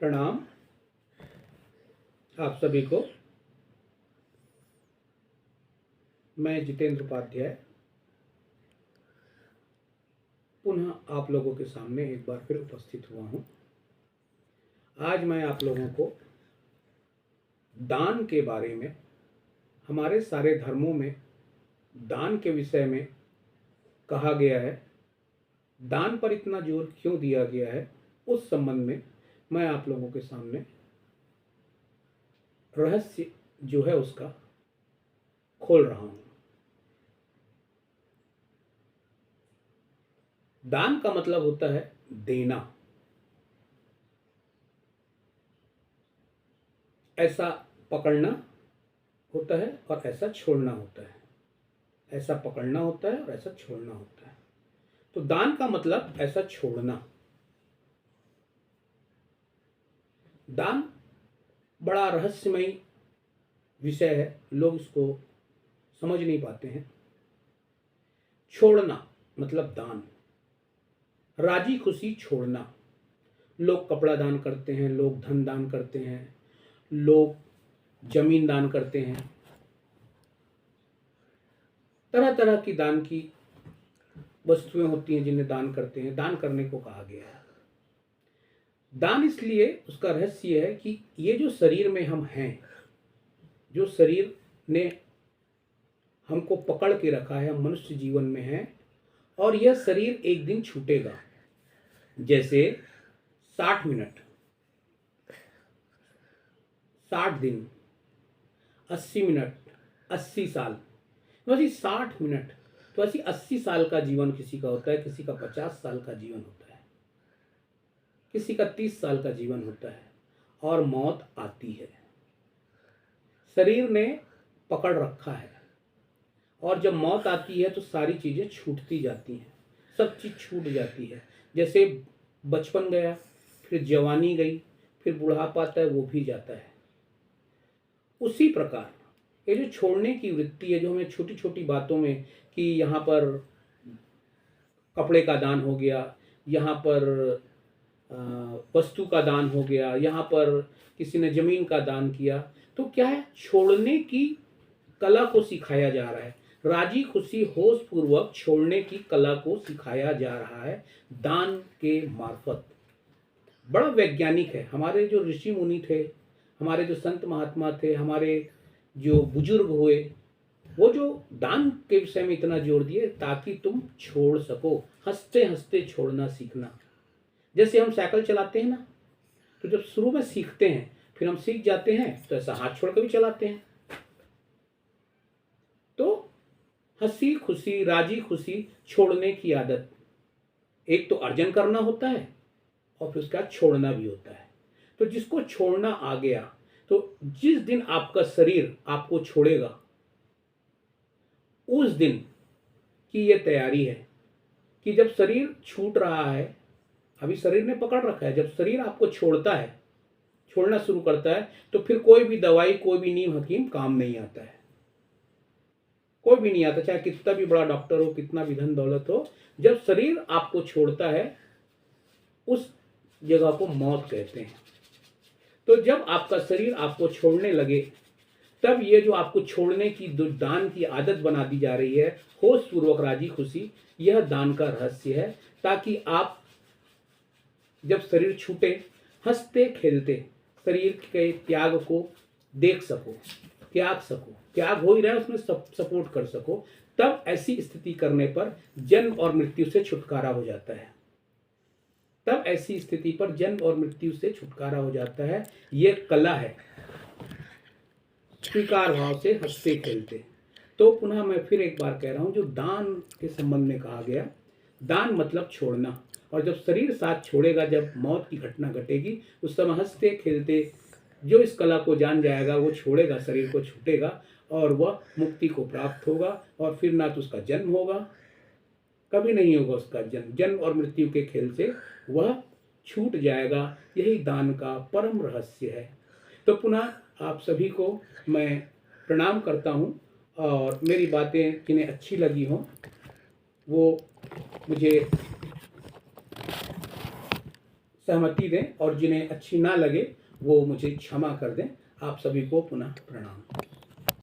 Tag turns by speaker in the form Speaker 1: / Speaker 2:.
Speaker 1: प्रणाम आप सभी को। मैं जितेंद्र उपाध्याय पुनः आप लोगों के सामने एक बार फिर उपस्थित हुआ हूँ। आज मैं आप लोगों को दान के बारे में, हमारे सारे धर्मों में दान के विषय में कहा गया है, दान पर इतना जोर क्यों दिया गया है, उस संबंध में मैं आप लोगों के सामने रहस्य जो है उसका खोल रहा हूं। दान का मतलब होता है देना, ऐसा पकड़ना होता है और ऐसा छोड़ना होता है, ऐसा पकड़ना होता है और ऐसा छोड़ना होता है। तो दान का मतलब ऐसा छोड़ना। दान बड़ा रहस्यमय विषय है, लोग इसको समझ नहीं पाते हैं। छोड़ना मतलब दान, राजी खुशी छोड़ना। लोग कपड़ा दान करते हैं, लोग धन दान करते हैं, लोग जमीन दान करते हैं, तरह तरह की दान की वस्तुएं होती हैं जिन्हें दान करते हैं। दान करने को कहा गया है। दान इसलिए उसका रहस्य है कि ये जो शरीर में हम हैं, जो शरीर ने हमको पकड़ के रखा है, हम मनुष्य जीवन में हैं, और यह शरीर एक दिन छूटेगा। जैसे 60 मिनट, 60 दिन, 80 मिनट, 80 साल, वैसे 60 मिनट तो ऐसी 80 साल का जीवन किसी का होता है, किसी का 50 साल का जीवन होता है, किसी का 30 साल का जीवन होता है, और मौत आती है। शरीर ने पकड़ रखा है, और जब मौत आती है तो सारी चीज़ें छूटती जाती हैं, सब चीज़ छूट जाती है। जैसे बचपन गया, फिर जवानी गई, फिर बुढ़ापा आता है, वो भी जाता है। उसी प्रकार ये जो छोड़ने की वृत्ति है, जो हमें छोटी छोटी बातों में, कि यहाँ पर कपड़े का दान हो गया, यहाँ पर वस्तु का दान हो गया, यहाँ पर किसी ने जमीन का दान किया, तो क्या है, छोड़ने की कला को सिखाया जा रहा है। राजी खुशी होश पूर्वक छोड़ने की कला को सिखाया जा रहा है दान के मार्फत। बड़ा वैज्ञानिक है। हमारे जो ऋषि मुनि थे, हमारे जो संत महात्मा थे, हमारे जो बुजुर्ग हुए, वो जो दान के विषय में इतना जोर दिए ताकि तुम छोड़ सको। हंसते हंसते छोड़ना सीखना। जैसे हम साइकिल चलाते हैं ना, तो जब शुरू में सीखते हैं, फिर हम सीख जाते हैं, तो ऐसा हाथ छोड़ कर भी चलाते हैं। तो हंसी खुशी, राजी खुशी छोड़ने की आदत, एक तो अर्जन करना होता है और फिर उसका छोड़ना भी होता है। तो जिसको छोड़ना आ गया, तो जिस दिन आपका शरीर आपको छोड़ेगा, उस दिन की ये तैयारी है कि जब शरीर छूट रहा है, अभी शरीर ने पकड़ रखा है, जब शरीर आपको छोड़ता है, छोड़ना शुरू करता है, तो फिर कोई भी दवाई, कोई भी नीम हकीम काम नहीं आता है, कोई भी नहीं आता, चाहे कितना भी बड़ा डॉक्टर हो, कितना भी धन दौलत हो। जब शरीर आपको छोड़ता है, उस जगह को मौत कहते हैं। तो जब आपका शरीर आपको छोड़ने लगे, तब ये जो आपको छोड़ने की दान की आदत बना दी जा रही है, होश पूर्वक राजी खुशी, यह दान का रहस्य है, ताकि आप जब शरीर छूटे, हंसते खेलते शरीर के त्याग को देख सको, त्याग सको, त्याग हो ही रहा है उसमें सपोर्ट कर सको। तब ऐसी स्थिति करने पर जन्म और मृत्यु से छुटकारा हो जाता है। तब ऐसी स्थिति पर जन्म और मृत्यु से छुटकारा हो जाता है। ये कला है, स्वीकार भाव से हंसते खेलते। तो पुनः मैं फिर एक बार कह रहा हूं, जो दान के संबंध में कहा गया, दान मतलब छोड़ना। और जब शरीर साथ छोड़ेगा, जब मौत की घटना घटेगी, उस समय हंसते खेलते जो इस कला को जान जाएगा, वो छोड़ेगा, शरीर को छूटेगा, और वह मुक्ति को प्राप्त होगा। और फिर ना तो उसका जन्म होगा, कभी नहीं होगा उसका जन्म, जन्म और मृत्यु के खेल से वह छूट जाएगा। यही दान का परम रहस्य है। तो पुनः आप सभी को मैं प्रणाम करता हूँ, और मेरी बातें जिन्हें अच्छी लगी हों, वो मुझे सहमति दें और जिन्हें अच्छी ना लगे वो मुझे क्षमा कर दें। आप सभी को पुनः प्रणाम।